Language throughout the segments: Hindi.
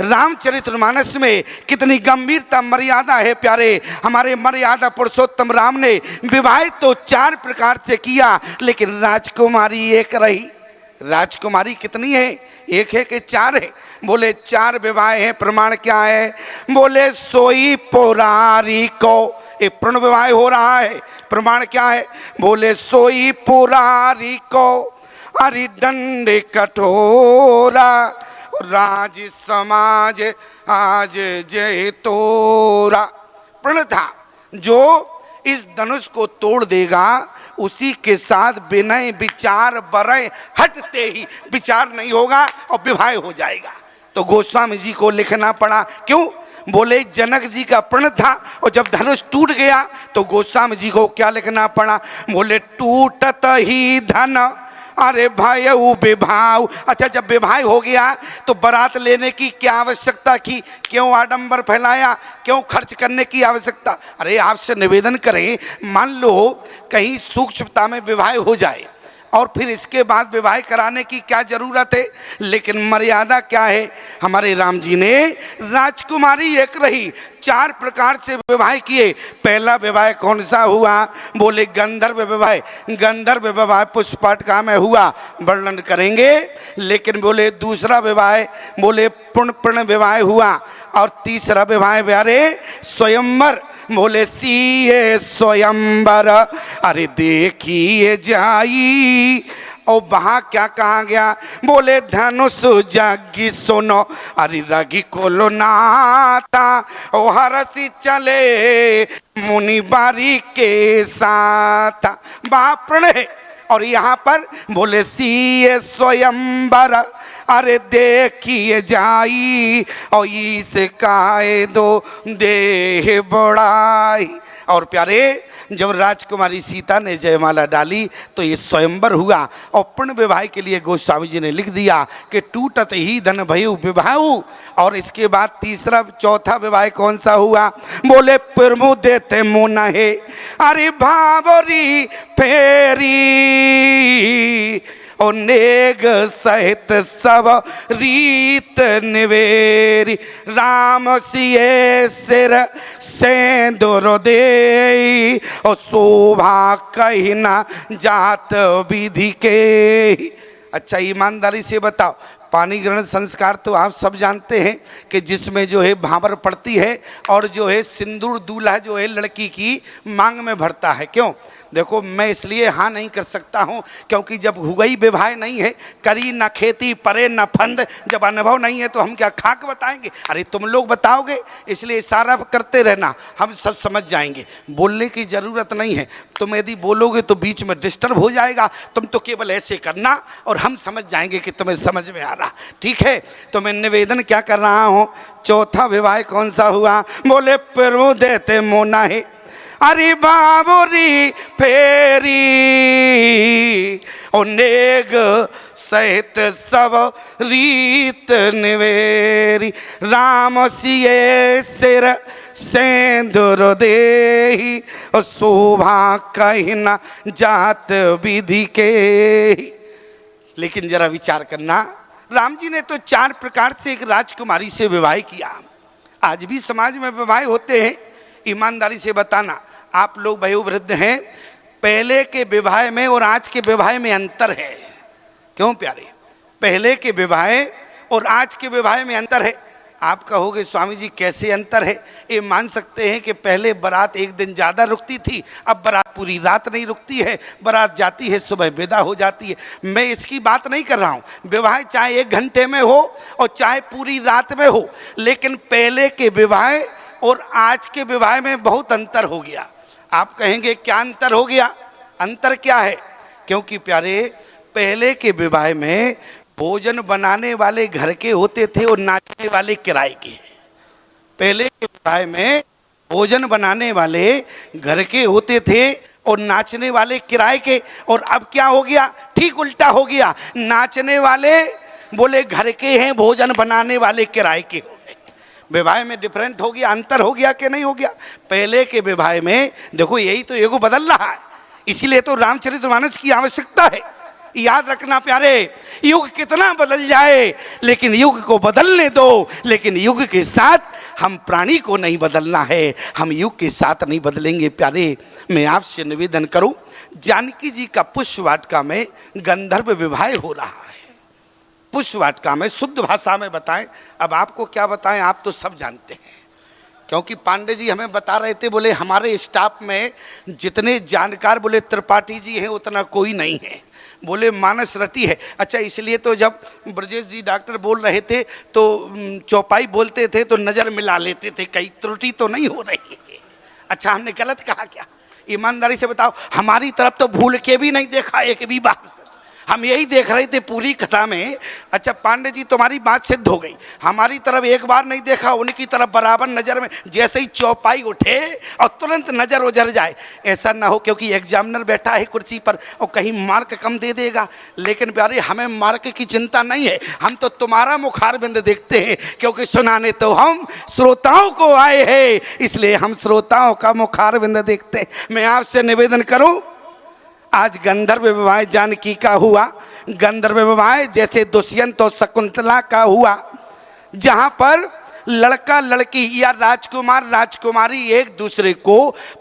रामचरितमानस में कितनी गंभीरता मर्यादा है प्यारे। हमारे मर्यादा पुरुषोत्तम राम ने विवाह तो 4 प्रकार से किया, लेकिन राजकुमारी एक रही। राजकुमारी कितनी है? एक है कि 4 है? बोले 4 विवाह है। प्रमाण क्या है? बोले सोई पुरारी को, एक पूर्ण विवाह हो रहा है। प्रमाण क्या है? बोले सोई पुरारी को अरि दंड कठोरा, राज समाज आज जय तोरा। प्रण था जो इस धनुष को तोड़ देगा उसी के साथ विनय विचार बरय हटते ही विचार नहीं होगा और विवाह हो जाएगा। तो गोस्वामी जी को लिखना पड़ा। क्यों? बोले जनक जी का प्रण था और जब धनुष टूट गया तो गोस्वामी जी को क्या लिखना पड़ा? बोले टूटत ही धन अरे भाई वो विवाह। अच्छा, जब विवाह हो गया तो बारात लेने की क्या आवश्यकता की? क्यों आडंबर फैलाया? क्यों खर्च करने की आवश्यकता? अरे आपसे निवेदन करें, मान लो कहीं सूक्ष्मता में विवाह हो जाए और फिर इसके बाद विवाह कराने की क्या जरूरत है? लेकिन मर्यादा क्या है? हमारे राम जी ने राजकुमारी एक रही, 4 प्रकार से विवाह किए। पहला विवाह कौन सा हुआ? बोले गंधर्व विवाह। गंधर्व विवाह पुष्पाटका में हुआ, वर्णन करेंगे। लेकिन बोले दूसरा विवाह बोले पूर्ण विवाह हुआ। और तीसरा विवाह प्यारे स्वयंवर। बोले सीए स्वयंवर अरे देखिए जाई। और वहाँ क्या कहा गया? बोले धनुष जागी सुनो अरे रगी कोलो नाता ओ हरसी चले मुनि बारी के साथ। बाप्रण है। और यहाँ पर बोले सीए स्वयंवर अरे देखिए जाई और इसकाए दो देह बड़ाई। और प्यारे जब राजकुमारी सीता ने जयमाला डाली तो ये स्वयंवर हुआ। और पूर्ण विवाह के लिए गोस्वामी जी ने लिख दिया कि टूटत ही धन भयु विवाह। और इसके बाद तीसरा चौथा विवाह कौन सा हुआ? बोले प्रमु देते मुन है अरे भावरी फेरी और नेग सहित सब रीत निवेरी। राम सिए सिर सेंदुर दे और शोभा कहीं ना जात विधि के। अच्छा, ईमानदारी से बताओ, पानी ग्रहण संस्कार तो आप सब जानते हैं कि जिसमें जो है भांवर पड़ती है और जो है सिंदूर दूल्हा जो है लड़की की मांग में भरता है। क्यों? देखो, मैं इसलिए हाँ नहीं कर सकता हूँ क्योंकि जब हुई विवाह नहीं है, करी ना खेती परे ना फंद, जब अनुभव नहीं है तो हम क्या खाक बताएंगे? अरे तुम लोग बताओगे, इसलिए इशारा करते रहना, हम सब समझ जाएंगे। बोलने की ज़रूरत नहीं है। तुम यदि बोलोगे तो बीच में डिस्टर्ब हो जाएगा। तुम तो केवल ऐसे करना और हम समझ जाएंगे कि तुम्हें समझ में आ रहा। ठीक है? तो मैं निवेदन क्या कर रहा हूँ? चौथा विवाह कौन सा हुआ? बोले प्रभु देते मोना है अरे बाबुरी फेरी और नेग सहित सब रीत निवेरी। राम सिए सिर सेंदुर देही और शोभा कहीं न जात विधि के। लेकिन जरा विचार करना, राम जी ने तो 4 प्रकार से एक राजकुमारी से विवाह किया। आज भी समाज में विवाह होते हैं। ईमानदारी से बताना, आप लोग वयोवृद्ध हैं, पहले के विवाह में और आज के विवाह में अंतर है। क्यों प्यारे? पहले के विवाह और आज के विवाह में अंतर है। आप कहोगे स्वामी जी कैसे अंतर है? ये मान सकते हैं कि पहले बारात एक दिन ज़्यादा रुकती थी, अब बारात पूरी रात नहीं रुकती है। बारात जाती है, सुबह विदा हो जाती है। मैं इसकी बात नहीं कर रहा हूँ। विवाह चाहे 1 घंटे में हो और चाहे पूरी रात में हो, लेकिन पहले के विवाह और आज के विवाह में बहुत अंतर हो गया। आप कहेंगे क्या अंतर हो गया? अंतर क्या है? क्योंकि प्यारे पहले के विवाह में भोजन बनाने वाले घर के होते थे और नाचने वाले किराए के। पहले के विवाह में भोजन बनाने वाले घर के होते थे और नाचने वाले किराए के। और अब क्या हो गया? ठीक उल्टा हो गया। नाचने वाले बोले घर के हैं, भोजन बनाने वाले किराए के हो गए। विवाह में डिफरेंट हो गया, अंतर हो गया कि नहीं हो गया? पहले के विवाह में देखो यही तो एगो बदल रहा है। इसीलिए तो रामचरितमानस की आवश्यकता है। याद रखना प्यारे, युग कितना बदल जाए लेकिन युग को बदलने दो, लेकिन युग के साथ हम प्राणी को नहीं बदलना है, हम युग के साथ नहीं बदलेंगे। प्यारे, मैं आपसे निवेदन करूं, जानकी जी का पुष्प वाटिका में गंधर्व विवाह हो रहा है। पुष्प वाटिका में शुद्ध भाषा में बताएं, अब आपको क्या बताएं, आप तो सब जानते हैं, क्योंकि पांडे जी हमें बता रहे थे, बोले हमारे स्टाफ में जितने जानकार बोले त्रिपाठी जी हैं उतना कोई नहीं है, बोले मानस रटी है। अच्छा, इसलिए तो जब ब्रजेश जी डॉक्टर बोल रहे थे तो चौपाई बोलते थे तो नज़र मिला लेते थे, कहीं त्रुटि तो नहीं हो रही है। अच्छा, हमने गलत कहा क्या? ईमानदारी से बताओ, हमारी तरफ तो भूल के भी नहीं देखा एक भी बार, हम यही देख रहे थे पूरी कथा में। अच्छा पांडे जी, तुम्हारी बात सिद्ध हो गई, हमारी तरफ एक बार नहीं देखा, उनकी तरफ बराबर नज़र में, जैसे ही चौपाई उठे और तुरंत नज़र उजर जाए। ऐसा ना हो क्योंकि एग्जामिनर बैठा है कुर्सी पर और कहीं मार्क कम दे देगा। लेकिन प्यारे, हमें मार्क की चिंता नहीं है, हम तो तुम्हारा मुखारबिंद देखते हैं, क्योंकि सुनाने तो हम श्रोताओं को आए हैं, इसलिए हम श्रोताओं का मुखारबिंद देखते हैं। मैं आपसे निवेदन करूं, आज गंधर्व विवाह जानकी का हुआ, गंधर्व विवाह जैसे दुष्यंत और शकुंतला का हुआ, जहां पर लड़का लड़की या राजकुमार राजकुमारी एक दूसरे को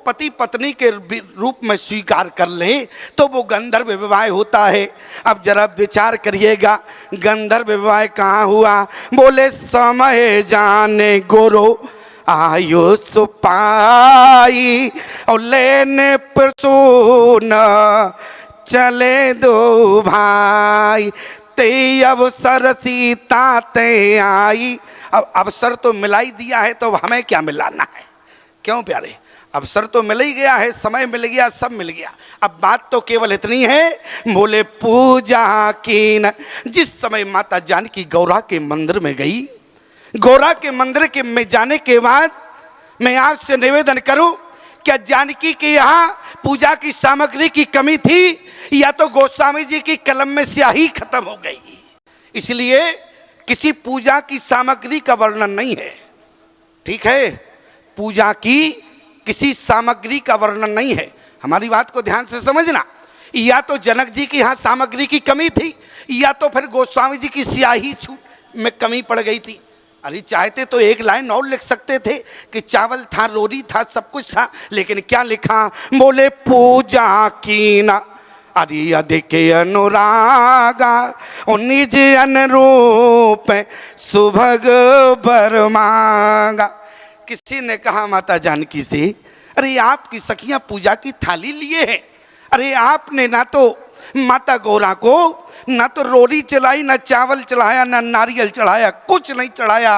पति पत्नी के रूप में स्वीकार कर ले तो वो गंधर्व विवाह होता है। अब जरा विचार करिएगा, गंधर्व विवाह कहाँ हुआ? बोले समय जाने गोरो आयुष पाई और लेने पर सोना चले दो भाई, ते अवसर सीता ते आई। अब अवसर तो मिला ही दिया है तो हमें क्या मिलाना है? क्यों प्यारे, अवसर तो मिल ही गया है, समय मिल गया, सब मिल गया। अब बात तो केवल इतनी है, बोले पूजा की न। जिस समय माता जानकी गौरा के मंदिर में गई, गौरा के मंदिर के में जाने के बाद मैं आपसे निवेदन करूं, क्या जानकी के यहाँ पूजा की सामग्री की कमी थी या तो गोस्वामी जी की कलम में स्याही खत्म हो गई? इसलिए किसी पूजा की सामग्री का वर्णन नहीं है, ठीक है? पूजा की किसी सामग्री का वर्णन नहीं है, हमारी बात को ध्यान से समझना। या तो जनक जी की यहाँ सामग्री की कमी थी या तो फिर गोस्वामी जी की स्याही में कमी पड़ गई थी। अरे चाहते तो एक लाइन और लिख सकते थे कि चावल था, रोटी था, सब कुछ था, लेकिन क्या लिखा? बोले पूजा की ना अरे अधिक अनुरागा और निज अनुरूप सुभग बर मांगा। किसी ने कहा माता जानकी से, अरे आपकी सखियां पूजा की थाली लिए हैं, अरे आपने ना तो माता गौरा को ना तो रोटी चढ़ाई, ना चावल चढ़ाया, ना नारियल चढ़ाया, कुछ नहीं चढ़ाया,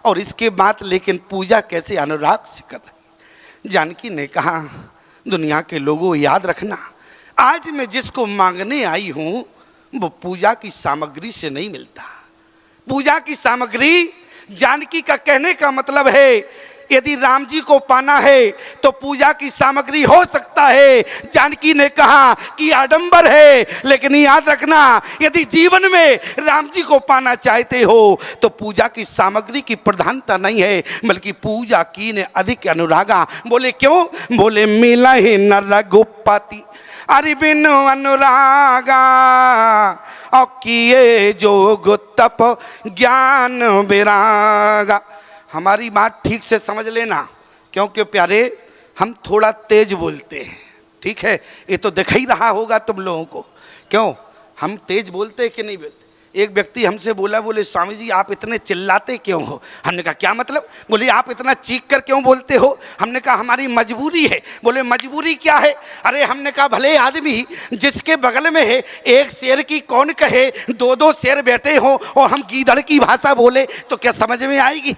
और इसके बाद लेकिन पूजा कैसे अनुराग से कर रही? जानकी ने कहा, दुनिया के लोगों याद रखना, आज मैं जिसको मांगने आई हूं वो पूजा की सामग्री से नहीं मिलता। पूजा की सामग्री, जानकी का कहने का मतलब है यदि राम जी को पाना है तो पूजा की सामग्री हो सकता है। जानकी ने कहा कि आडंबर है, लेकिन याद रखना यदि जीवन में राम जी को पाना चाहते हो तो पूजा की सामग्री की प्रधानता नहीं है, बल्कि पूजा की ने अधिक अनुरागा। बोले क्यों? बोले मिला ही न रघुपति अरि बिनु अनुरागा और किए जोग तप ज्ञान विरागा। हमारी बात ठीक से समझ लेना, क्योंकि प्यारे हम थोड़ा तेज बोलते हैं, ठीक है? ये तो दिख ही रहा होगा तुम लोगों को, क्यों हम तेज बोलते हैं कि नहीं बोलते? एक व्यक्ति हमसे बोला, बोले स्वामी जी आप इतने चिल्लाते क्यों हो? हमने कहा क्या मतलब? बोले आप इतना चीख कर क्यों बोलते हो? हमने कहा हमारी मजबूरी है। बोले मजबूरी क्या है? अरे हमने कहा भले आदमी जिसके बगल में है एक शेर की कौन कहे, दो दो शेर बैठे हो और हम गीदड़ की भाषा बोले तो क्या समझ में आएगी?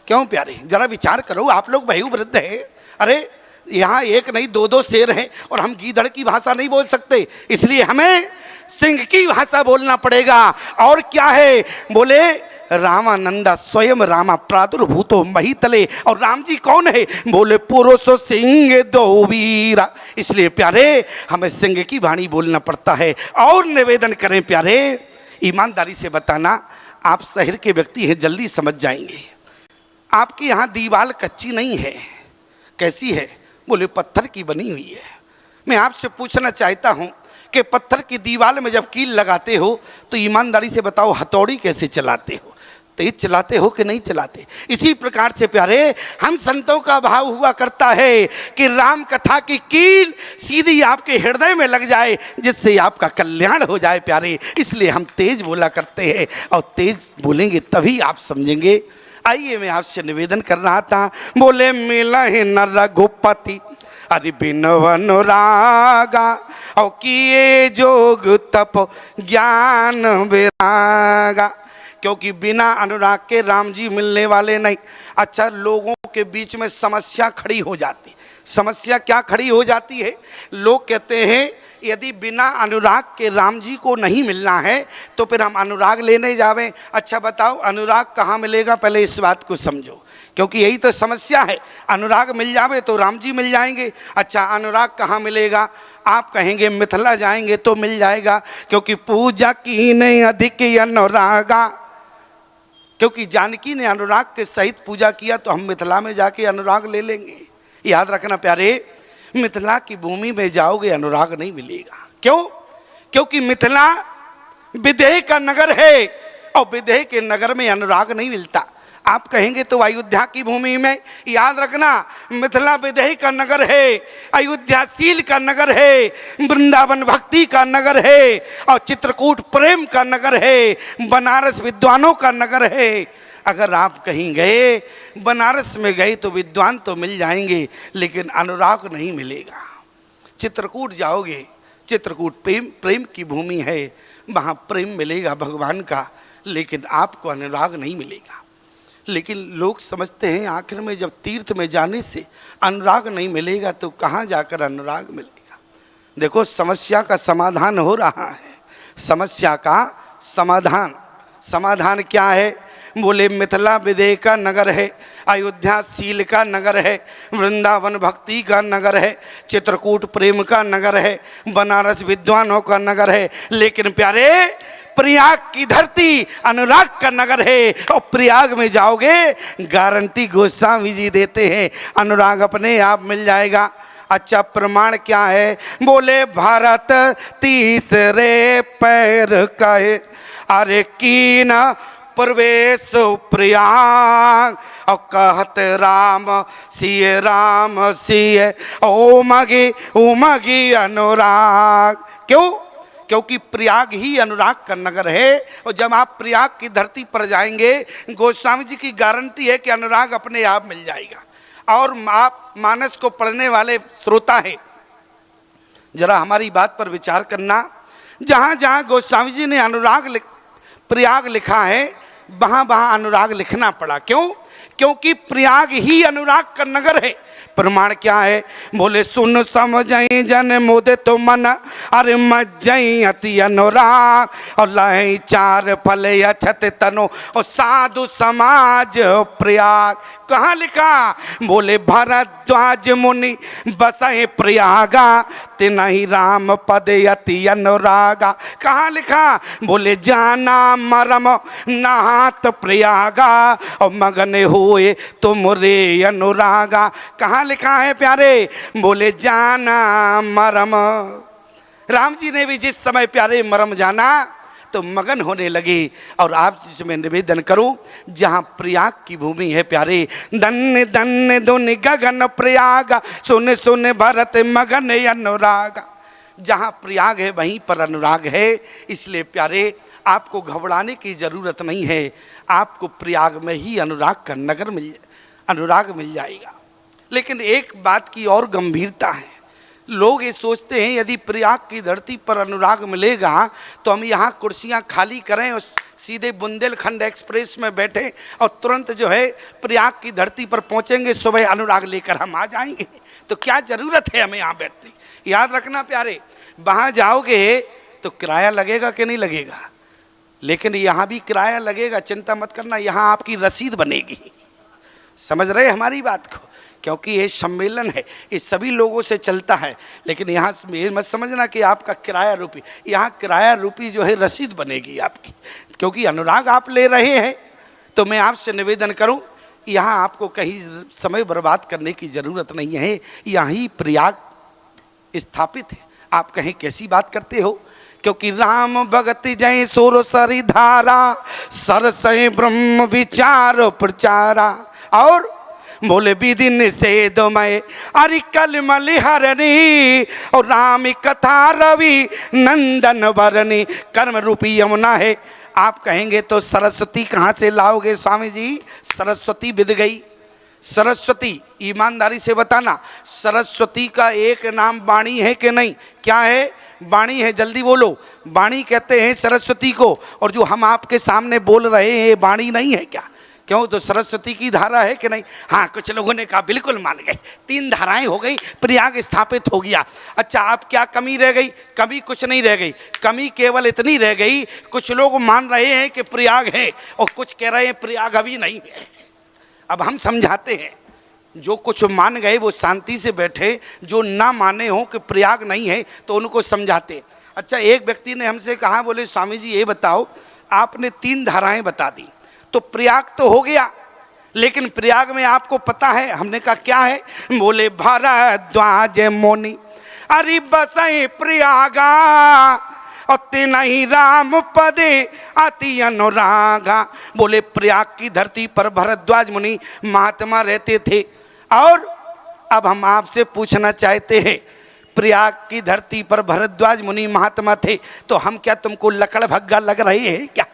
क्यों प्यारे, जरा विचार करो, आप लोग वयोवृद्ध हैं, अरे यहाँ एक नहीं दो दो शेर हैं और हम गीदड़ की भाषा नहीं बोल सकते, इसलिए हमें सिंह की भाषा बोलना पड़ेगा। और क्या है? बोले रामानंदा स्वयं रामा प्रादुर्भूतो महितले, और राम जी कौन है? बोले पुरुषो सिंह दो वीरा। इसलिए प्यारे हमें सिंह की वाणी बोलना पड़ता है। और निवेदन करें प्यारे, ईमानदारी से बताना, आप शहर के व्यक्ति हैं, जल्दी समझ जाएंगे। आपकी यहाँ दीवार कच्ची नहीं है, कैसी है? बोले पत्थर की बनी हुई है। मैं आपसे पूछना चाहता हूँ कि पत्थर की दीवार में जब कील लगाते हो तो ईमानदारी से बताओ हथौड़ी कैसे चलाते हो, तेज चलाते हो कि नहीं चलाते। इसी प्रकार से प्यारे हम संतों का भाव हुआ करता है कि राम कथा की कील सीधी आपके हृदय में लग जाए, जिससे आपका कल्याण हो जाए प्यारे। इसलिए हम तेज बोला करते हैं, और तेज बोलेंगे तभी आप समझेंगे। आइए, मैं आपसे निवेदन कर रहा था, बोले मिला है न रघुपति अरे बिन अनुरागा, और किए जोग तप ज्ञान विरागा। क्योंकि बिना अनुराग के राम जी मिलने वाले नहीं। अच्छा, लोगों के बीच में समस्या खड़ी हो जाती। समस्या क्या खड़ी हो जाती है? लोग कहते हैं यदि बिना अनुराग के राम जी को नहीं मिलना है तो फिर हम अनुराग लेने जावें। अच्छा बताओ, अनुराग कहाँ मिलेगा? पहले इस बात को समझो, क्योंकि यही तो समस्या है। अनुराग मिल जावे तो राम जी मिल जाएंगे। अच्छा, अनुराग कहाँ मिलेगा? आप कहेंगे मिथिला जाएंगे तो मिल जाएगा, क्योंकि पूजा की नहीं अधिक अनुरागा। क्योंकि जानकी ने अनुराग के सहित पूजा किया तो हम मिथिला में जाके अनुराग ले लेंगे। याद रखना प्यारे, मिथिला की भूमि में जाओगे अनुराग नहीं मिलेगा। क्यों? क्योंकि मिथिला विदेह का नगर है, और विदेह के नगर में अनुराग नहीं मिलता। आप कहेंगे तो अयोध्या की भूमि में, याद रखना मिथिला विदेह का नगर है, अयोध्या शील का नगर है, वृंदावन भक्ति का नगर है, और चित्रकूट प्रेम का नगर है, बनारस विद्वानों का नगर है। अगर आप कहीं गए, बनारस में गए तो विद्वान तो मिल जाएंगे, लेकिन अनुराग नहीं मिलेगा। चित्रकूट जाओगे, चित्रकूट प्रेम की भूमि है, वहाँ प्रेम मिलेगा भगवान का, लेकिन आपको अनुराग नहीं मिलेगा। लेकिन लोग समझते हैं आखिर में जब तीर्थ में जाने से अनुराग नहीं मिलेगा तो कहाँ जाकर अनुराग मिलेगा। देखो, समस्या का समाधान हो रहा है। समस्या का समाधान क्या है? बोले मिथिला विदेह का नगर है, अयोध्या शील का नगर है, वृंदावन भक्ति का नगर है, चित्रकूट प्रेम का नगर है, बनारस विद्वानों का नगर है। लेकिन प्यारे, प्रयाग की धरती अनुराग का नगर है, और प्रयाग में जाओगे गारंटी गोस्वामी जी देते हैं अनुराग अपने आप मिल जाएगा। अच्छा, प्रमाण क्या है? बोले भारत तीसरे पैर का है, अरे कीन प्रवेश प्रयाग, और कहत राम सिय ओमगी अनुराग। क्यों? क्योंकि प्रयाग ही अनुराग का नगर है, और जब आप प्रयाग की धरती पर जाएंगे, गोस्वामी जी की गारंटी है कि अनुराग अपने आप मिल जाएगा। और आप मानस को पढ़ने वाले श्रोता हैं, जरा हमारी बात पर विचार करना। जहाँ जहाँ गोस्वामी जी ने प्रयाग लिखा है, वहाँ वहाँ अनुराग लिखना पड़ा। क्यों? क्योंकि प्रयाग ही अनुराग का नगर है। प्रमाण क्या है? बोले सुन समझई जन मोदे तो मन, अरे मजई अति अनुराग, और लय चार फल अछत तनो, और साधु समाज प्रयाग। कहाँ लिखा? बोले भरद्वाज मुनि बसए प्रयागा, तिनहि राम पद अति अनुरागा। कहाँ लिखा? बोले जाना मरम नहात प्रयागा, और मगन हुए तुमरे अनुरागा। कहाँ लिखा है प्यारे? बोले जाना मरम। राम जी ने भी जिस समय प्यारे मरम जाना तो मगन होने लगे। और आप जिसमें निवेदन करूं, जहां प्रयाग की भूमि है प्यारे, धन्य धन्य धुनि गगन प्रयाग, सुन सुन भरत मगन अनुराग। जहां प्रयाग है वहीं पर अनुराग है। इसलिए प्यारे, आपको घबराने की जरूरत नहीं है। आपको प्रयाग में ही अनुराग का नगर अनुराग मिल जाएगा। लेकिन एक बात की और गंभीरता है। लोग ये सोचते हैं यदि प्रयाग की धरती पर अनुराग मिलेगा तो हम यहाँ कुर्सियाँ खाली करें और सीधे बुंदेलखंड एक्सप्रेस में बैठे और तुरंत जो है प्रयाग की धरती पर पहुँचेंगे, सुबह अनुराग लेकर हम आ जाएंगे। तो क्या ज़रूरत है हमें यहाँ बैठने? याद रखना प्यारे, वहाँ जाओगे तो किराया लगेगा कि नहीं लगेगा? लेकिन यहाँ भी किराया लगेगा, चिंता मत करना, यहाँ आपकी रसीद बनेगी। समझ रहे हमारी बात को? क्योंकि ये सम्मेलन है, ये सभी लोगों से चलता है। लेकिन यहाँ ये मत समझना कि आपका किराया रूपी, यहाँ किराया रूपी जो है रसीद बनेगी आपकी, क्योंकि अनुराग आप ले रहे हैं। तो मैं आपसे निवेदन करूं, यहाँ आपको कहीं समय बर्बाद करने की ज़रूरत नहीं है। यहाँ ही प्रयाग स्थापित है। आप कहें कैसी बात करते हो? क्योंकि राम भगत जय सुर सरि धारा, सरसय ब्रह्म विचार प्रचारा। और बोले विधि निषेध मय अरि कलमल हरणी, और राम कथा रवि नंदन भरणी। कर्म रूपी यमुना है। आप कहेंगे तो सरस्वती कहाँ से लाओगे स्वामी जी? सरस्वती बिध गई। सरस्वती, ईमानदारी से बताना, सरस्वती का एक नाम वाणी है कि नहीं? क्या है? वाणी है। जल्दी बोलो। वाणी कहते हैं सरस्वती को, और जो हम आपके सामने बोल रहे हैं वाणी नहीं है क्या? क्यों? तो सरस्वती की धारा है कि नहीं? हाँ, कुछ लोगों ने कहा बिल्कुल मान गए, 3 धाराएं हो गई, प्रयाग स्थापित हो गया। अच्छा, अब क्या कमी रह गई? कमी कुछ नहीं रह गई। कमी केवल इतनी रह गई, कुछ लोग मान रहे हैं कि प्रयाग है और कुछ कह रहे हैं प्रयाग अभी नहीं है। अब हम समझाते हैं। जो कुछ मान गए वो शांति से बैठे, जो ना माने हो कि प्रयाग नहीं है तो उनको समझाते। अच्छा, एक व्यक्ति ने हमसे कहा, बोले स्वामी जी ये बताओ, आपने 3 धाराएं बता दी तो प्रयाग तो हो गया, लेकिन प्रयाग में आपको पता है? हमने कहा क्या है? बोले भारद्वाज मोनी अरि बसई प्रयागा, और नहीं राम पदे अति अनुरागा। बोले प्रयाग की धरती पर भरद्वाज मुनि महात्मा रहते थे। और अब हम आपसे पूछना चाहते हैं, प्रयाग की धरती पर भरद्वाज मुनि महात्मा थे तो हम क्या तुमको लकड़ भग्गा लग रहे हैं क्या?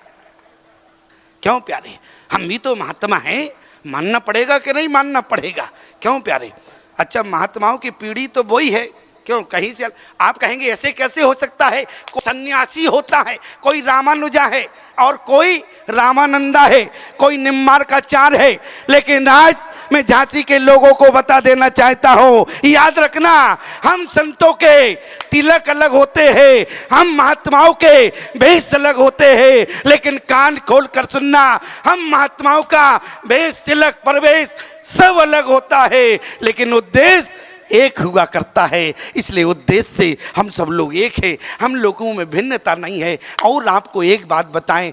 क्यों प्यारे? हम भी तो महात्मा हैं, मानना पड़ेगा कि नहीं मानना पड़ेगा? क्यों प्यारे? अच्छा, महात्माओं की पीढ़ी तो वही है। क्यों? कहीं से आप कहेंगे ऐसे कैसे हो सकता है? कोई सन्यासी होता है, कोई रामानुजा है और कोई रामानंदा है, कोई निम्बार्काचार्य है। लेकिन आज मैं झांसी के लोगों को बता देना चाहता हूँ, याद रखना, हम संतों के तिलक अलग होते हैं, हम महात्माओं के भेष अलग होते हैं। लेकिन कान खोल कर सुनना, हम महात्माओं का भेष, तिलक, प्रवेश सब अलग होता है, लेकिन उद्देश्य एक हुआ करता है। इसलिए उद्देश्य से हम सब लोग एक हैं, हम लोगों में भिन्नता नहीं है। और आपको एक बात बताएं,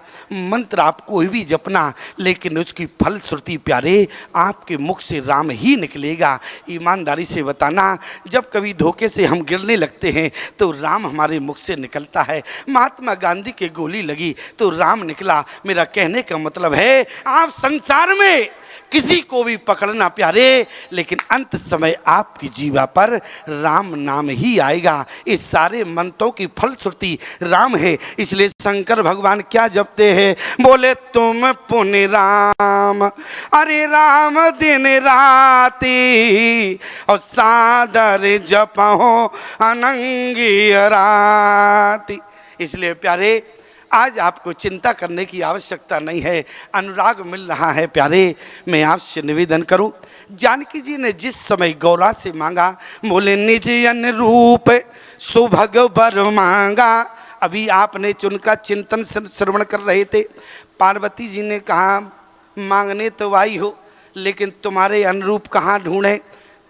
मंत्र आप कोई भी जपना, लेकिन उसकी फलश्रुति प्यारे आपके मुख से राम ही निकलेगा। ईमानदारी से बताना, जब कभी धोखे से हम गिरने लगते हैं तो राम हमारे मुख से निकलता है। महात्मा गांधी के गोली लगी तो राम निकला। मेरा कहने का मतलब है, आप संसार में किसी को भी पकड़ना प्यारे, लेकिन अंत समय आपकी जीवा पर राम नाम ही आएगा। इस सारे मंत्रों की फलश्रुति राम है। इसलिए शंकर भगवान क्या जपते हैं? बोले तुम पुण्य राम, अरे राम दिन राती, और सादर जपो अनंगी राती। इसलिए प्यारे आज आपको चिंता करने की आवश्यकता नहीं है, अनुराग मिल रहा है। प्यारे मैं आपसे निवेदन करूं, जानकी जी ने जिस समय गौरा से मांगा, बोले निज अनुरूप सुभग वर मांगा। अभी आपने उनका चिंतन श्रवण कर रहे थे। पार्वती जी ने कहा मांगने तो आई हो, लेकिन तुम्हारे अनुरूप कहाँ ढूंढे?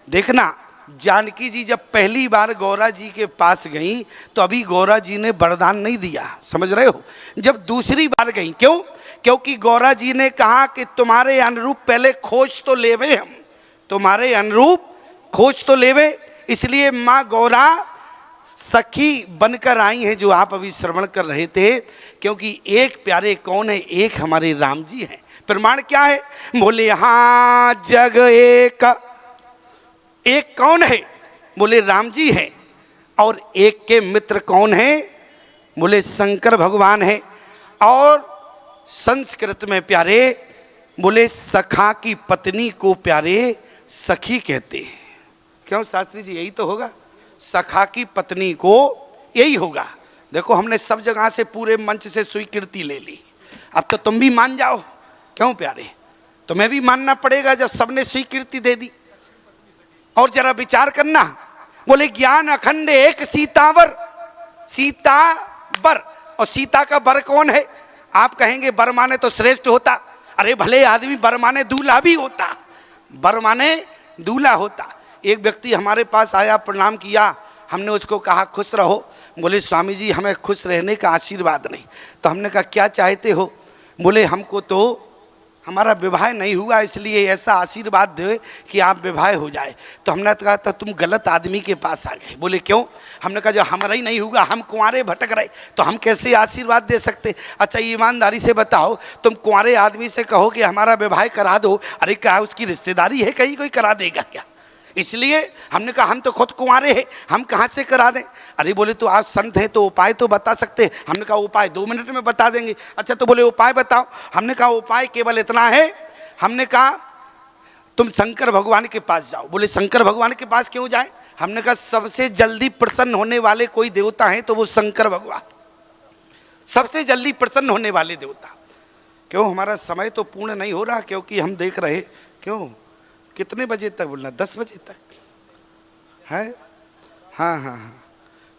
देखना, जानकी जी जब पहली बार गौरा जी के पास गई तो अभी गौरा जी ने वरदान नहीं दिया, समझ रहे हो? जब दूसरी बार गई, क्यों? क्योंकि गौरा जी ने कहा कि तुम्हारे अनुरूप पहले खोज तो लेवे, हम तुम्हारे अनुरूप खोज तो लेवे। इसलिए माँ गौरा सखी बनकर आई हैं, जो आप अभी श्रवण कर रहे थे। क्योंकि एक प्यारे कौन है? एक हमारे राम जी हैं। प्रमाण क्या है? बोले हाँ जग एक कौन है? बोले राम जी हैं। और एक के मित्र कौन है? बोले शंकर भगवान है। और संस्कृत में प्यारे बोले सखा की पत्नी को प्यारे सखी कहते हैं। क्यों शास्त्री जी? यही तो होगा, सखा की पत्नी को यही होगा। देखो, हमने सब जगह से पूरे मंच से स्वीकृति ले ली, अब तो तुम भी मान जाओ। क्यों प्यारे? तुम्हें भी मानना पड़ेगा जब सबने स्वीकृति दे दी। और जरा विचार करना, बोले ज्ञान अखंड एक सीतावर, सीता वर। और सीता का वर कौन है? आप कहेंगे वर माने तो श्रेष्ठ होता। अरे भले आदमी वर माने दूल्हा भी होता, वर माने दूल्हा होता। एक व्यक्ति हमारे पास आया, प्रणाम किया, हमने उसको कहा खुश रहो। बोले स्वामी जी हमें खुश रहने का आशीर्वाद नहीं। तो हमने कहा क्या चाहते हो? बोले हमको तो हमारा विवाह नहीं हुआ, इसलिए ऐसा आशीर्वाद दे कि आप विवाह हो जाए। तो हमने कहा तो तुम गलत आदमी के पास आ गए। बोले क्यों? हमने कहा जब हमारा ही नहीं हुआ, हम कुंवारे भटक रहे, तो हम कैसे आशीर्वाद दे सकते? अच्छा ईमानदारी से बताओ, तुम कुंवारे आदमी से कहो कि हमारा विवाह करा दो, अरे क्या उसकी रिश्तेदारी है, कहीं कोई करा देगा क्या? इसलिए हमने कहा हम तो खुद कुंवारे हैं, हम कहाँ से करा दें? अरे बोले तो आप संत हैं तो उपाय तो बता सकते हैं। हमने कहा उपाय 2 मिनट में बता देंगे। अच्छा तो बोले उपाय बताओ। हमने कहा उपाय केवल इतना है, हमने कहा तुम शंकर भगवान के पास जाओ। बोले शंकर भगवान के पास क्यों जाए? हमने कहा सबसे जल्दी प्रसन्न होने वाले कोई देवता हैं तो वो शंकर भगवान, सबसे जल्दी प्रसन्न होने वाले देवता। क्यों? हमारा समय तो पूर्ण नहीं हो रहा, क्योंकि हम देख रहे, क्यों कितने बजे तक बोलना? 10 बजे तक है। हाँ हाँ हाँ,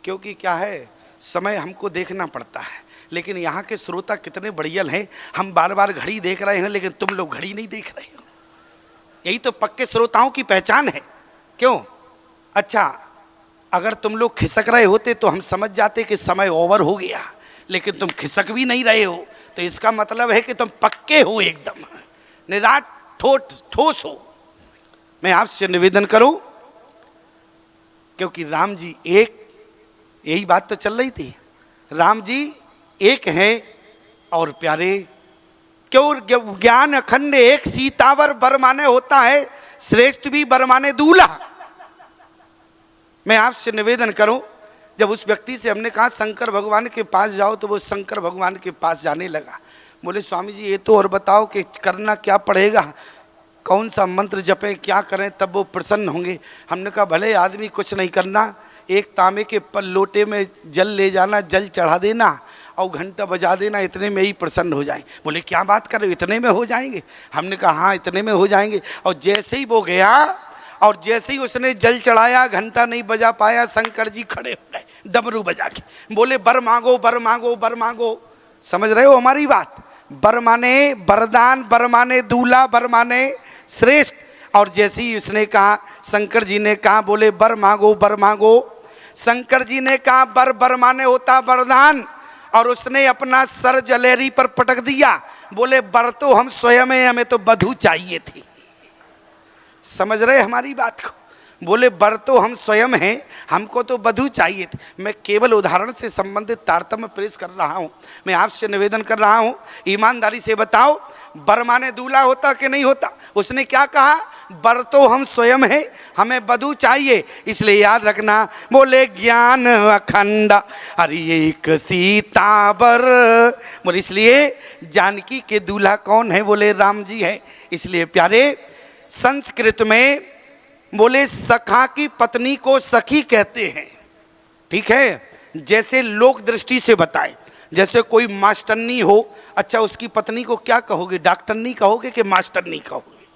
क्योंकि क्या है, समय हमको देखना पड़ता है। लेकिन यहाँ के श्रोता कितने बढ़ियल हैं, हम बार बार घड़ी देख रहे हैं लेकिन तुम लोग घड़ी नहीं देख रहे हो। यही तो पक्के श्रोताओं की पहचान है। क्यों? अच्छा अगर तुम लोग खिसक रहे होते तो हम समझ जाते कि समय ओवर हो गया, लेकिन तुम खिसक भी नहीं रहे हो, तो इसका मतलब है कि तुम पक्के हो, एकदम निराट ठोस हो। मैं आपसे निवेदन करूं, क्योंकि राम जी एक, यही बात तो चल रही थी, राम जी एक हैं और प्यारे। क्यों? ज्ञान अखंड एक सीतावर बर माने होता है, श्रेष्ठ भी बर माने दूल्हा। मैं आपसे निवेदन करूं, जब उस व्यक्ति से हमने कहा शंकर भगवान के पास जाओ, तो वो शंकर भगवान के पास जाने लगा। बोले स्वामी जी ये तो और बताओ कि करना क्या पड़ेगा, कौन सा मंत्र जपें, क्या करें तब वो प्रसन्न होंगे? हमने कहा भले आदमी कुछ नहीं करना, एक तांबे के लोटे में जल ले जाना, जल चढ़ा देना और घंटा बजा देना, इतने में ही प्रसन्न हो जाए। बोले क्या बात कर रहे हो, इतने में हो जाएंगे? हमने कहा हाँ इतने में हो जाएंगे। और जैसे ही वो गया और जैसे ही उसने जल चढ़ाया, घंटा नहीं बजा पाया, शंकर जी खड़े हो गए डमरू बजा के। बोले बर मांगो बर मांगो बर मांगो। समझ रहे हो हमारी बात? बर माने वरदान, बर माने दूल्हा, बर माने श्रेष्ठ। और जैसे ही उसने कहा, शंकर जी ने कहा बोले बर मांगो बर मांगो। शंकर जी ने कहा बर माने होता वरदान, और उसने अपना सर जलेरी पर पटक दिया। बोले बर तो हम स्वयं हैं, हमें तो बधू चाहिए थी। समझ रहे हमारी बात को? बोले बर तो हम स्वयं हैं, हमको तो बधू चाहिए थी। मैं केवल उदाहरण से संबंधित तारतम्य पेश कर रहा हूँ। मैं आपसे निवेदन कर रहा हूँ, ईमानदारी से बताओ बर माने दूल्हा होता कि नहीं होता? उसने क्या कहा? बर तो हम स्वयं हैं, हमें बधू चाहिए। इसलिए याद रखना, बोले ज्ञान अखंड अरे एक सीतावर। बोले इसलिए जानकी के दूल्हा कौन है? बोले राम जी है। इसलिए प्यारे संस्कृत में बोले सखा की पत्नी को सखी कहते हैं, ठीक है? जैसे लोक दृष्टि से बताए, जैसे कोई मास्टरनी हो, अच्छा उसकी पत्नी को क्या कहोगे? डॉक्टरनी कहोगे कि मास्टरनी कहोगे?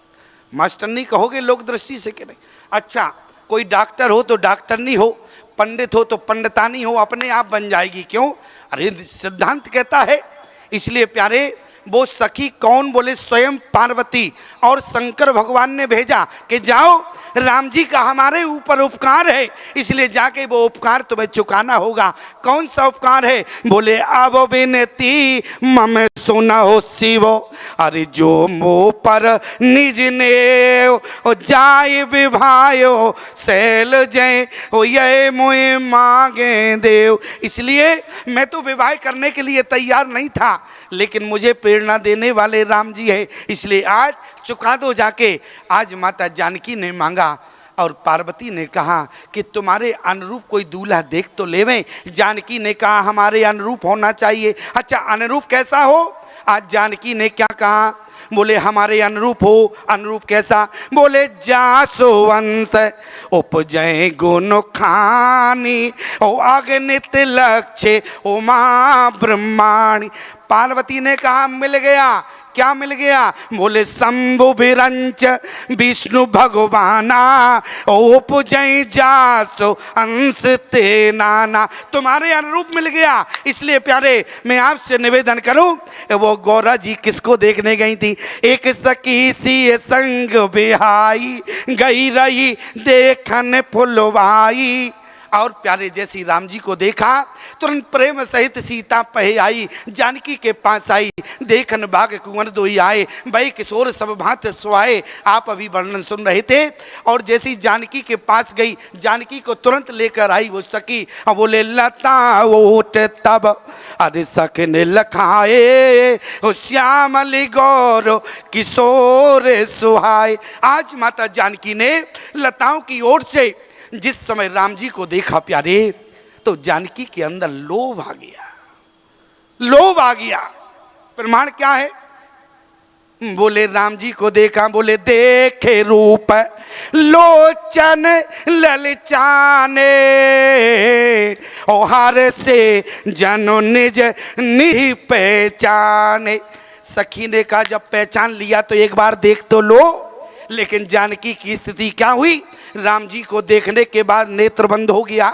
मास्टरनी कहोगे लोक दृष्टि से कि नहीं? अच्छा कोई डॉक्टर हो तो डॉक्टरनी हो, पंडित हो तो पंडितानी हो, अपने आप बन जाएगी। क्यों? अरे सिद्धांत कहता है। इसलिए प्यारे वो सखी कौन? बोले स्वयं पार्वती, और शंकर भगवान ने भेजा कि जाओ राम जी का हमारे ऊपर उपकार है, इसलिए जाके वो उपकार तुम्हें चुकाना होगा। कौन सा उपकार है? बोले अब विनती मम सुनो शिवो, अरे जो मोह पर निज ने जाय विभायो शैल जय ओ ये मोए मांगे देव। इसलिए मैं तो विवाह करने के लिए तैयार नहीं था, लेकिन मुझे प्रेरणा देने वाले राम जी है, इसलिए आज चुका दो जाके। आज माता जानकी ने मांगा और पार्वती ने कहा कि तुम्हारे अनुरूप कोई दूल्हा देख तो लेवें। जानकी ने कहा हमारे अनुरूप होना चाहिए। अच्छा अनुरूप कैसा हो? आज जानकी ने क्या कहा? बोले हमारे अनुरूप हो। अनुरूप कैसा? बोले जासो वंश उपजय गुण खानी ओ अगणित लक्ष्य उमा ब्रह्माणी। पार्वती ने कहा मिल गया। क्या मिल गया? बोले शंभु विरंच विष्णु भगवाना उपजय जासो अंश ते नाना। तुम्हारे अनुरूप मिल गया। इसलिए प्यारे मैं आपसे निवेदन करूं, वो गौरा जी किसको देखने गई थी? एक सखी सी संग बिहाई गई रही देखन फुलवाई। और प्यारे जैसी राम जी को देखा तुरंत प्रेम सहित सीता पहे आई, जानकी के पास आई, देखन बाग कुंवर दोई आए, भाई किशोर सब भांत सुहाए। आप अभी वर्णन सुन रहे थे। और जैसी जानकी के पास गई, जानकी को तुरंत लेकर आई वो सखी। अब बोले लता ओट तब अरे सकने लखाए, श्यामली गौर किशोर सुहाए। आज माता जानकी ने लताओं की ओर से जिस समय राम जी को देखा प्यारे, तो जानकी के अंदर लोभ आ गया, लोभ आ गया। प्रमाण क्या है? बोले राम जी को देखा, बोले देखे रूप लोचन ललचाने, ओहार से जनो निज नहीं पहचाने। सखी ने कहा जब पहचान लिया तो एक बार देख तो लो। लेकिन जानकी की स्थिति क्या हुई? राम जी को देखने के बाद नेत्र बंद हो गया।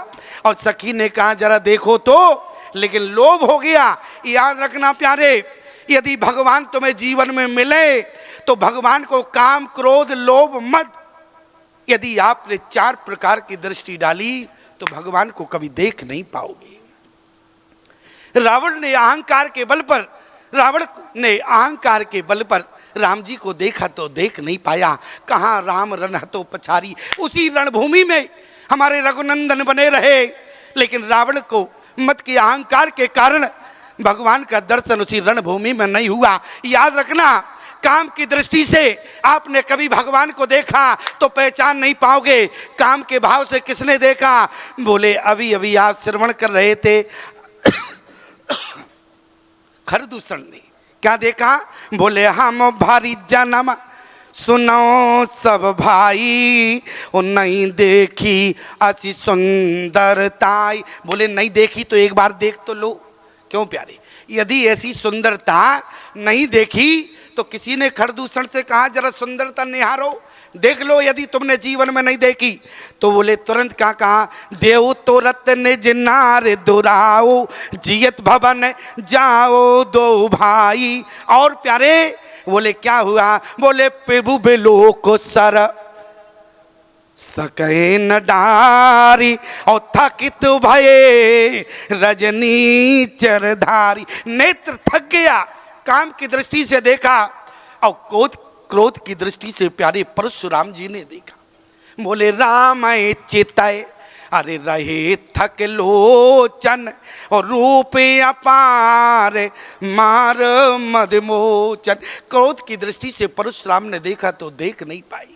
और सखी ने कहा जरा देखो तो, लेकिन लोभ हो गया। याद रखना प्यारे, यदि भगवान तुम्हें जीवन में मिले तो भगवान को काम क्रोध लोभ मद, यदि आपने 4 प्रकार की दृष्टि डाली तो भगवान को कभी देख नहीं पाओगे। रावण ने अहंकार के बल पर राम जी को देखा तो देख नहीं पाया। कहाँ राम रण हतो पछारी, उसी रणभूमि में हमारे रघुनंदन बने रहे। लेकिन रावण को मत के अहंकार के कारण भगवान का दर्शन उसी रणभूमि में नहीं हुआ। याद रखना, काम की दृष्टि से आपने कभी भगवान को देखा तो पहचान नहीं पाओगे। काम के भाव से किसने देखा? बोले अभी अभी आप श्रवण कर रहे थे खरदूषण ने क्या देखा? बोले हम भारी जन्म सुनो सब भाई, वो नहीं देखी ऐसी सुंदरताई। बोले नहीं देखी तो एक बार देख तो लो। क्यों प्यारे? यदि ऐसी सुंदरता नहीं देखी तो किसी ने खरदूषण से कहा जरा सुंदरता निहारो, देख लो। यदि तुमने जीवन में नहीं देखी तो बोले तुरंत क्या कहा? देव तो रत्न जिनार दुराओ, जियत भवन जाओ दो भाई। और प्यारे बोले क्या हुआ? बोले प्रभु बेलो को सर सके न डारी, और थकित भये रजनी चरधारी। नेत्र थक गया, काम की दृष्टि से देखा और क्रोध की दृष्टि से प्यारे परशुराम जी ने देखा। बोले राम चितय अरे रहे थक लोचन, और रूप अपार मार मदमोचन। क्रोध की दृष्टि से परशुराम ने देखा तो देख नहीं पाई,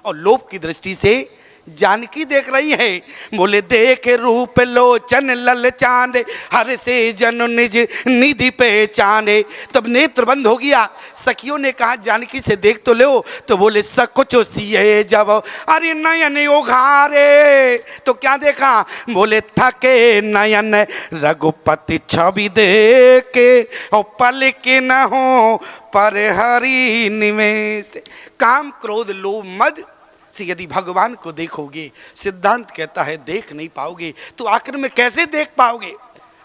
और लोभ की दृष्टि से जानकी देख रही है। बोले देख रूप लोचन ललचाने, हर से जन निज निधि पहचाने। तब नेत्र बंद हो गया। सखियों ने कहा जानकी से देख तो लो। तो बोले सकुचो सिए जब अरे नयन ओघारे, तो क्या देखा? बोले थके नयन रघुपति छवि देखे, और पल के न हो पर हरि निवेश। काम क्रोध लोभ मद से यदि भगवान को देखोगे, सिद्धांत कहता है देख नहीं पाओगे। तो आखिर में कैसे देख पाओगे?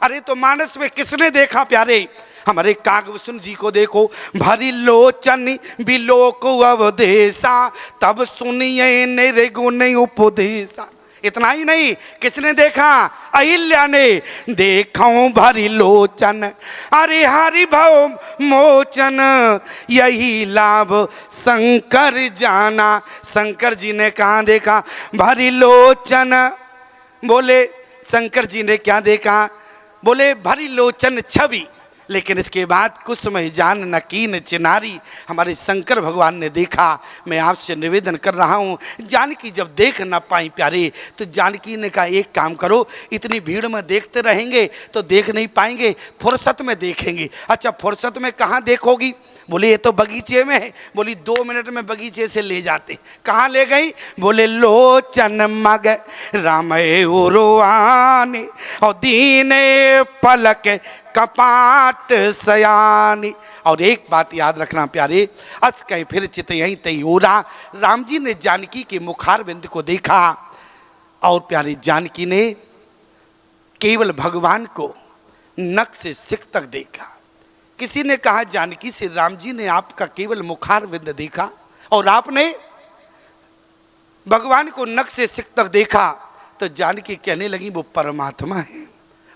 अरे तो मानस में किसने देखा प्यारे? हमारे कागभूषण जी को देखो, भरी लोचन बिलोक अवदेशा, तब सुनिए निर्गुण उपदेशा। इतना ही नहीं, किसने देखा? अहिल्या ने। देखो भरी लोचन अरे हरि भव मोचन, यही लाभ शंकर जाना। शंकर जी ने कहाँ देखा? भरी लोचन। बोले शंकर जी ने क्या देखा? बोले भरी लोचन छवि। लेकिन इसके बाद कुसुमहि जान नकीन चिनारी, हमारे शंकर भगवान ने देखा। मैं आपसे निवेदन कर रहा हूँ, जानकी जब देख ना पाई प्यारे, तो जानकी ने कहा एक काम करो, इतनी भीड़ में देखते रहेंगे तो देख नहीं पाएंगे, फुर्सत में देखेंगे। अच्छा फुर्सत में कहाँ देखोगी? बोले ये तो बगीचे में है। बोली 2 मिनट में बगीचे से ले जाते। कहाँ ले गई? बोले लोचन मग रामय उरुआनी, और दीने पलक कपाट सयानी। और एक बात याद रखना प्यारे, अस कहीं फिर चित यहीं तई ओरा। राम जी ने जानकी के मुखार बिंद को देखा, और प्यारी जानकी ने केवल भगवान को नख से सिख तक देखा। किसी ने कहा जानकी से राम जी ने आपका केवल मुखार बिंद देखा, और आपने भगवान को नख से सिख तक देखा। तो जानकी कहने लगी वो परमात्मा है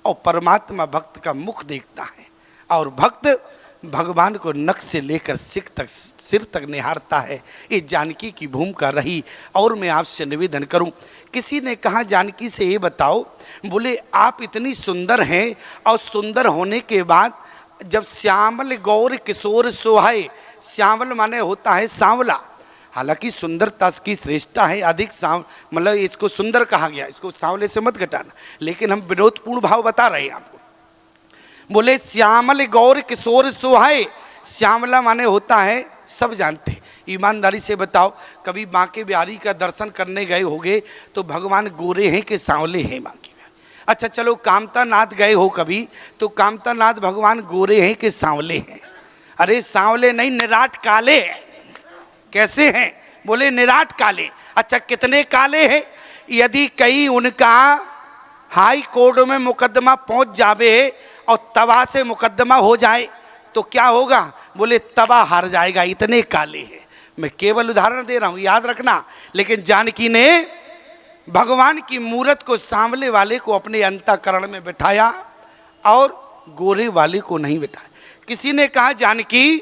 और परमात्मा भक्त का मुख देखता है और भक्त भगवान को नख से लेकर सिर तक निहारता है। ये जानकी की भूमिका रही। और मैं आपसे निवेदन करूं, किसी ने कहा जानकी से ये बताओ, बोले आप इतनी सुंदर हैं और सुंदर होने के बाद जब श्यामल गौर किशोर सोहाए, श्यामल माने होता है सांवला, हालांकि सुंदरता की श्रेष्ठता है, अधिक मतलब इसको सुंदर कहा गया, इसको सांवले से मत घटाना, लेकिन हम विनोदपूर्ण भाव बता रहे हैं आपको। बोले श्यामल गौर किशोर सोहाए, श्यामला माने होता है सब जानते हैं। ईमानदारी से बताओ, कभी बांके बिहारी का दर्शन करने गए होगे तो भगवान गोरे हैं कि सांवले हैं बांके बिहारी? अच्छा चलो कामता नाथ गए हो कभी, तो कामता नाथ भगवान गोरे हैं कि सांवले हैं? अरे सांवले नहीं, निराट काले हैं। कैसे हैं? बोले निराट काले। अच्छा कितने काले हैं? यदि कहीं उनका हाई कोर्ट में मुकदमा पहुंच जावे और तवा से मुकदमा हो जाए तो क्या होगा? बोले तवा हार जाएगा, इतने काले हैं। मैं केवल उदाहरण दे रहा हूं, याद रखना। लेकिन जानकी ने भगवान की मूरत को, सांवले वाले को अपने अंतःकरण में बिठाया और गोरे वाले को नहीं बिठाया। किसी ने कहा जानकी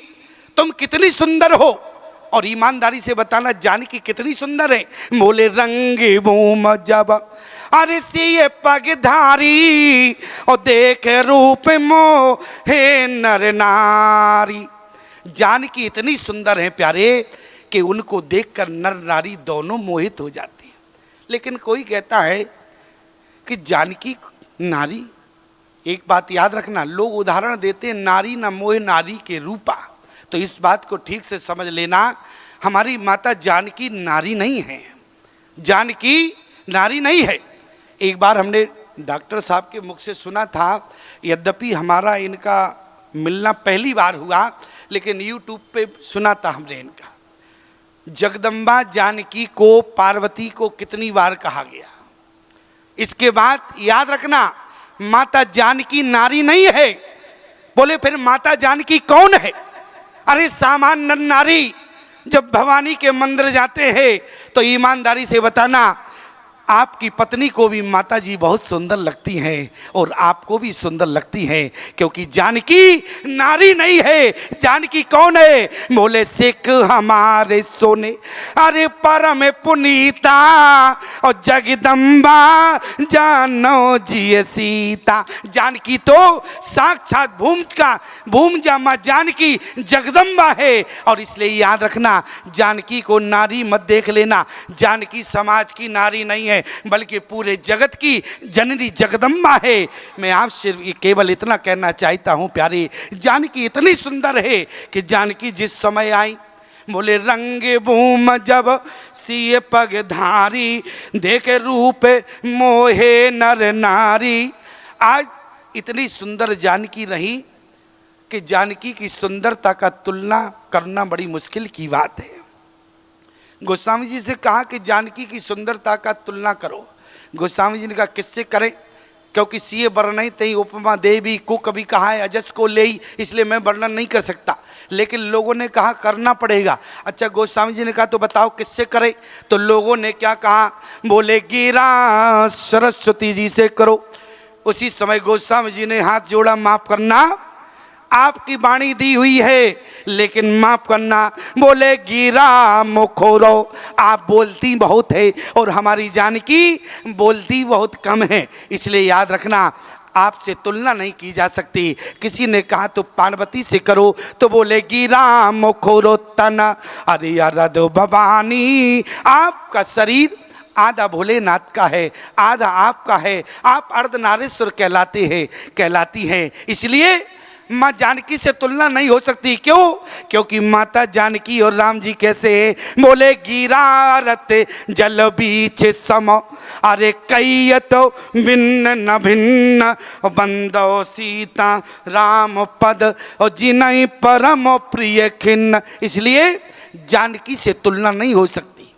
तुम कितनी सुंदर हो, और ईमानदारी से बताना जानकी कितनी सुंदर है। बोले रंगे भूम जब अरे सिए पगधारी और देख रूप मोहे नर नारी। जानकी इतनी सुंदर है प्यारे कि उनको देखकर नर नारी दोनों मोहित हो जाते हैं। लेकिन कोई कहता है कि जानकी नारी, एक बात याद रखना, लोग उदाहरण देते हैं नारी न मोह नारी के रूपा, तो इस बात को ठीक से समझ लेना, हमारी माता जानकी नारी नहीं है, जानकी नारी नहीं है। एक बार हमने डॉक्टर साहब के मुख से सुना था, यद्यपि हमारा इनका मिलना पहली बार हुआ, लेकिन यूट्यूब पे सुना था हमने इनका, जगदम्बा जानकी को पार्वती को कितनी बार कहा गया। इसके बाद याद रखना, माता जानकी नारी नहीं है। बोले फिर माता जानकी कौन है? अरे सामान्य नारी जब भवानी के मंदिर जाते हैं तो ईमानदारी से बताना, आपकी पत्नी को भी माता जी बहुत सुंदर लगती हैं और आपको भी सुंदर लगती हैं, क्योंकि जानकी नारी नहीं है। जानकी कौन है? बोले सिख हमारे सोने अरे परम पुनीता और जगदम्बा जानो जी सीता। जानकी तो साक्षात भूमजा मां जानकी जगदम्बा है। और इसलिए याद रखना, जानकी को नारी मत देख लेना, जानकी समाज की नारी नहीं है बल्कि पूरे जगत की जननी जगदम्बा है। मैं आपसे केवल इतना कहना चाहता हूं प्यारे, जानकी इतनी सुंदर है कि जानकी जिस समय आई, बोले रंगे भूम जब सिए पगधारी देखे रूप मोहे नर नारी। आज इतनी सुंदर जानकी रही कि जानकी की सुंदरता का तुलना करना बड़ी मुश्किल की बात है। गोस्वामी जी से कहा कि जानकी की सुंदरता का तुलना करो। गोस्वामी जी ने कहा किससे करें, क्योंकि सीए वर्णन तई उपमा देवी को कभी कहा है अजस को ले, इसलिए मैं वर्णन नहीं कर सकता, लेकिन लोगों ने कहा करना पड़ेगा। अच्छा गोस्वामी जी ने कहा तो बताओ किससे करें? तो लोगों ने क्या कहा? बोले गिरा सरस्वती जी से करो। उसी समय गोस्वामी जी ने हाथ जोड़ा, माफ करना आपकी वाणी दी हुई है लेकिन माफ करना। बोले गिरा मुखोरो, आप बोलती बहुत है और हमारी जानकी बोलती बहुत कम है, इसलिए याद रखना आपसे तुलना नहीं की जा सकती। किसी ने कहा तो पार्वती से करो, तो बोले गिरा मुखोरो तना अरे अरद भवानी। आपका शरीर आधा भोलेनाथ का है, आधा आपका है, आप अर्धनारीश्वर कहलाती हैं, इसलिए माँ जानकी से तुलना नहीं हो सकती। क्यों? क्योंकि माता जानकी और राम जी कैसे हैं? बोले गिरारत जल बीच सम अरे कई तो भिन्न न भिन्न बंदो सीता राम पद और जिनहि परम प्रिय खिन्न। इसलिए जानकी से तुलना नहीं हो सकती।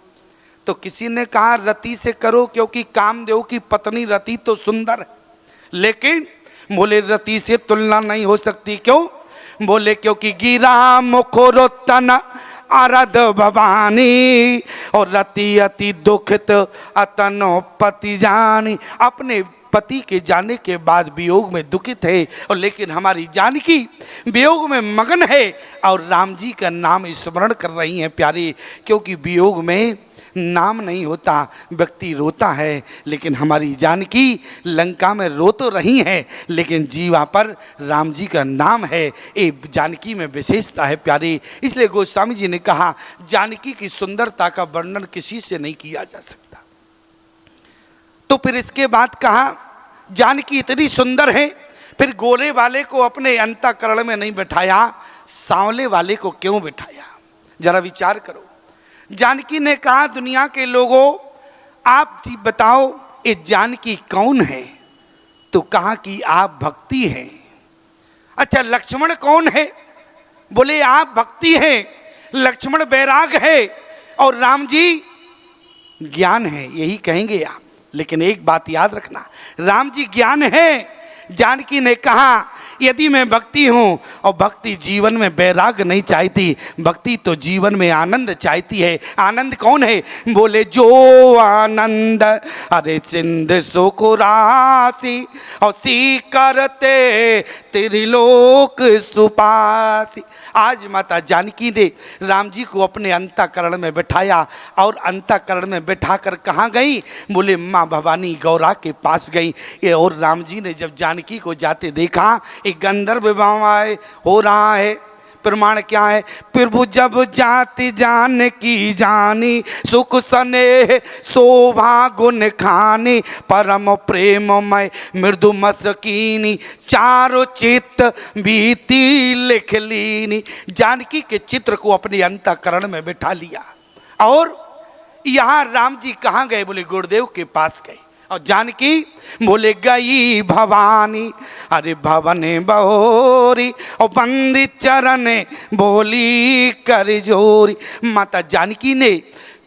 तो किसी ने कहा रति से करो, क्योंकि कामदेव की पत्नी रति तो सुंदर है, लेकिन बोले रति से तुलना नहीं हो सकती। क्यों? बोले क्योंकि गिरा मुखोरो तना आरद भवानी और रति अति दुखित अतनो पति जानी। अपने पति के जाने के बाद वियोग में दुखित है, और लेकिन हमारी जानकी वियोग में मगन है और राम जी का नाम स्मरण कर रही हैं प्यारे, क्योंकि वियोग में नाम नहीं होता, व्यक्ति रोता है। लेकिन हमारी जानकी लंका में रो तो रही हैं, लेकिन जीवा पर राम जी का नाम है। ये जानकी में विशेषता है प्यारे। इसलिए गोस्वामी जी ने कहा जानकी की सुंदरता का वर्णन किसी से नहीं किया जा सकता। तो फिर इसके बाद कहा जानकी इतनी सुंदर है, फिर गोरे वाले को अपने अंतःकरण में नहीं बिठाया, सांवले वाले को क्यों बिठाया? जरा विचार करो। जानकी ने कहा दुनिया के लोगों आप जी बताओ ये जानकी कौन है? तो कहा कि आप भक्ति हैं। अच्छा लक्ष्मण कौन है? बोले आप भक्ति हैं, लक्ष्मण बैराग है और राम जी ज्ञान है, यही कहेंगे आप। लेकिन एक बात याद रखना, राम जी ज्ञान है। जानकी ने कहा यदि मैं भक्ति हूँ, और भक्ति जीवन में बैराग नहीं चाहती, भक्ति तो जीवन में आनंद चाहती है। आनंद कौन है? बोले जो आनंद अरे सिंध सुख राशि और सी करते त्रिलोक सुपासी। आज माता जानकी ने राम जी को अपने अंतःकरण में बिठाया, और अंतःकरण में बिठाकर कहाँ गई? बोले माँ भवानी गौरा के पास गई। ये और राम जी ने जब जानकी को जाते देखा, एक गंधर्व विवाह हो रहा है। प्रमाण क्या है? प्रभु जब जाति जान की जानी, सुख स्नेह शोभा गुण खानी, परम प्रेममय मृदु मस्कीनी, चारों चित्त बीती लिख लीनी। जानकी के चित्र को अपने अंतःकरण में बिठा लिया। और यहाँ राम जी कहाँ गए? बोले गुरुदेव के पास गए। और जानकी बोले गई भवानी अरे भवने बहोरी, और बंदी चरण बोली कर जोरी। माता जानकी ने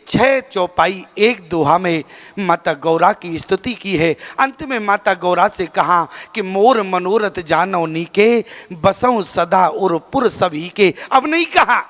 6 चौपाई 1 दोहा में माता गौरा की स्तुति की है। अंत में माता गौरा से कहा कि मोर मनोरथ जानो नीके, बसों सदा और पुर सभी के। अब नहीं कहा,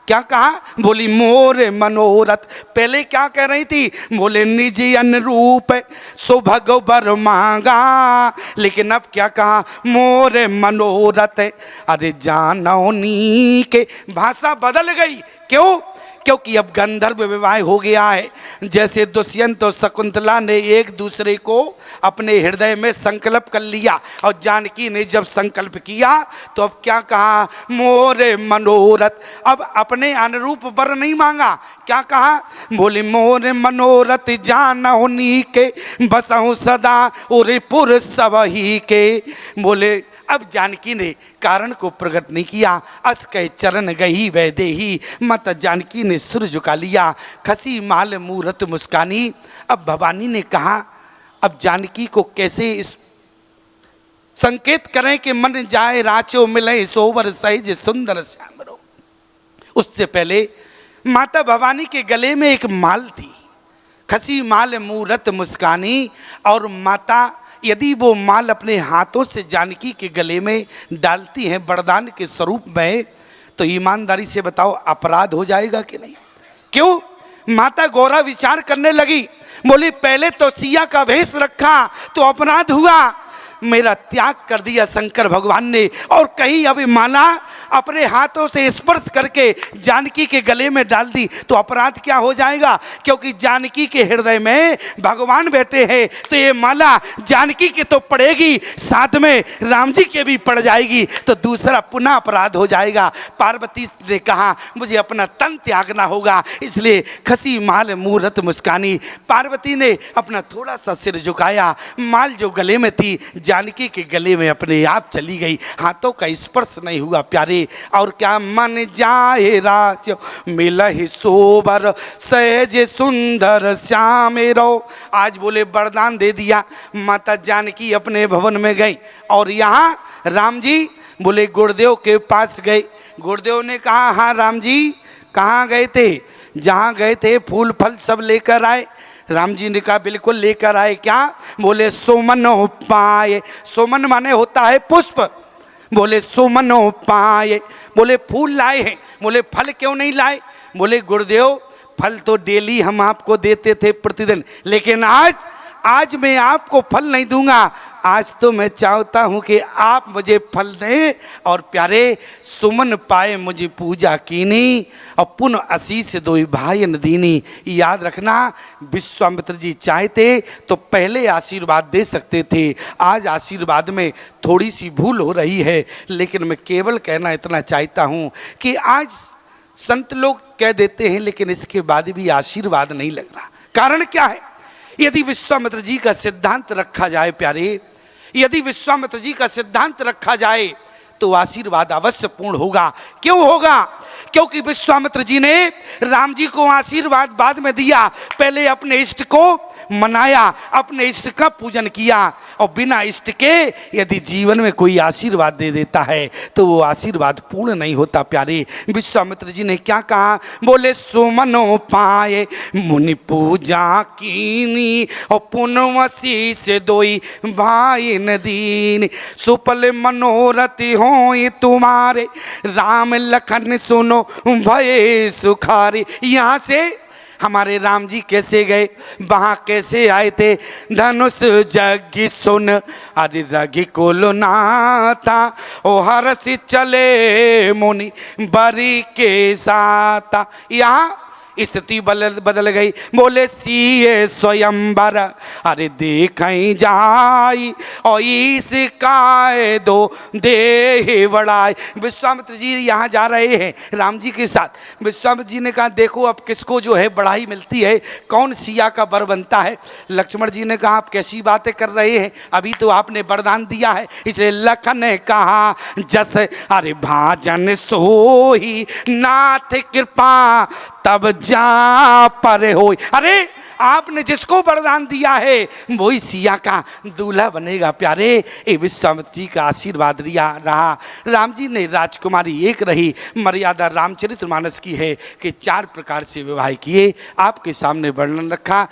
क्या कहा? बोली मोर मनोरथ। पहले क्या कह रही थी? बोले निज अनुरूप सुभग बर मांगा। लेकिन अब क्या कहा? मोर मनोरथ अरे जानो नी के। भाषा बदल गई। क्यों? क्योंकि अब गंधर्व विवाह हो गया है। जैसे दुष्यंत और शकुंतला ने एक दूसरे को अपने हृदय में संकल्प कर लिया, और जानकी ने जब संकल्प किया तो अब क्या कहा? मोरे मनोरथ। अब अपने अनुरूप वर नहीं मांगा, क्या कहा? बोले मोरे मनोरथ जानो नी के, बसहु सदा उरे पुर सबही के। बोले अब जानकी ने कारण को प्रकट नहीं किया। अस कह चरण गही वैदेही। माता जानकी ने सिर झुका लिया, खसी माल मूरत मुस्कानी। अब भवानी ने कहा अब जानकी को कैसे इस संकेत करें कि मन जाए राचो मिले सोवर सहज सुंदर श्यामरो। उससे पहले माता भवानी के गले में एक माल थी, खसी माल मूरत मुस्कानी। और माता यदि वो माल अपने हाथों से जानकी के गले में डालती हैं वरदान के स्वरूप में, तो ईमानदारी से बताओ अपराध हो जाएगा कि नहीं? क्यों? माता गौरा विचार करने लगी। बोली पहले तो सिया का भेष रखा तो अपराध हुआ, मेरा त्याग कर दिया शंकर भगवान ने, और कहीं अभी माला अपने हाथों से स्पर्श करके जानकी के गले में डाल दी तो अपराध क्या हो जाएगा? क्योंकि जानकी के हृदय में भगवान बैठे हैं, तो ये माला जानकी के तो पड़ेगी, साथ में राम जी के भी पड़ जाएगी, तो दूसरा पुनः अपराध हो जाएगा। पार्वती ने कहा मुझे अपना तन त्यागना होगा, इसलिए खसी माल मूरत मुस्कानी। पार्वती ने अपना थोड़ा सा सिर झुकाया, माल जो गले में थी जानकी के गले में अपने आप चली गई, हाथों का स्पर्श नहीं हुआ प्यारे। और क्या मन जाए राज मिलहि सोबर सहज सुंदर श्यामेरो। आज बोले वरदान दे दिया। माता जानकी अपने भवन में गई, और यहाँ राम जी बोले गुरुदेव के पास गए। गुरुदेव ने कहा हाँ राम जी कहाँ गए थे? जहाँ गए थे फूल फल सब लेकर आए। राम जी ने कहा बिल्कुल लेकर आए। क्या? बोले सोमनो पाए। सोमन माने होता है पुष्प। बोले सोमनो पाए। बोले फूल लाए हैं। बोले फल क्यों नहीं लाए? बोले गुरुदेव फल तो डेली हम आपको देते थे प्रतिदिन, लेकिन आज मैं आपको फल नहीं दूंगा। आज तो मैं चाहता हूं कि आप मुझे फल दें और प्यारे सुमन पाए मुझे पूजा कीनी और पुनः आशीष दो भाई दीनी। याद रखना, विश्वामित्र जी चाहते तो पहले आशीर्वाद दे सकते थे। आज आशीर्वाद में थोड़ी सी भूल हो रही है, लेकिन मैं केवल कहना इतना चाहता हूं कि आज संत लोग कह देते हैं लेकिन इसके बाद भी आशीर्वाद नहीं लग रहा। कारण क्या है? यदि विश्वामित्र जी का सिद्धांत रखा जाए प्यारे, यदि विश्वामित्र जी का सिद्धांत रखा जाए तो आशीर्वाद अवश्य पूर्ण होगा। क्यों होगा? क्योंकि विश्वामित्र जी ने राम जी को आशीर्वाद बाद में दिया, पहले अपने इष्ट को मनाया, अपने इष्ट का पूजन किया, और बिना इष्ट के यदि जीवन में कोई आशीर्वाद दे देता है तो वो आशीर्वाद पूर्ण नहीं होता। प्यारे विश्वामित्र जी ने क्या कहा? बोले सुमनो पाए मुनि पूजा कीनी और पुनवसी से दोई भाई नदीन। सुपल मनोरथ होई तुम्हारे राम लखन सुनो भये सुखारे। यहाँ से हमारे राम जी कैसे गए, वहाँ कैसे आए थे? धनुष जग सुन अरे रघि कुल नाता ओ हरसि चले मुनि बरी के साता। यहाँ स्थिति बदल गई। बोले सीए स्वयंवर अरे देखें जाई और इसका दो दे बड़ाई। विश्वामित्र जी यहाँ जा रहे हैं राम जी के साथ। विश्वामित्र जी ने कहा देखो अब किसको जो है बढ़ाई मिलती है, कौन सिया का बर बनता है। लक्ष्मण जी ने कहा आप कैसी बातें कर रहे हैं, अभी तो आपने वरदान दिया है। इसलिए लखन ने कहा जस अरे भाजन सोही नाथ कृपा तब जा पर हो। अरे आपने जिसको वरदान दिया है वही सिया का दूल्हा बनेगा। प्यारे ये विश्वामित्र जी का आशीर्वाद रहा। राम जी ने राजकुमारी एक रही। मर्यादा रामचरितमानस की है कि 4 प्रकार से विवाह किए, आपके सामने वर्णन रखा।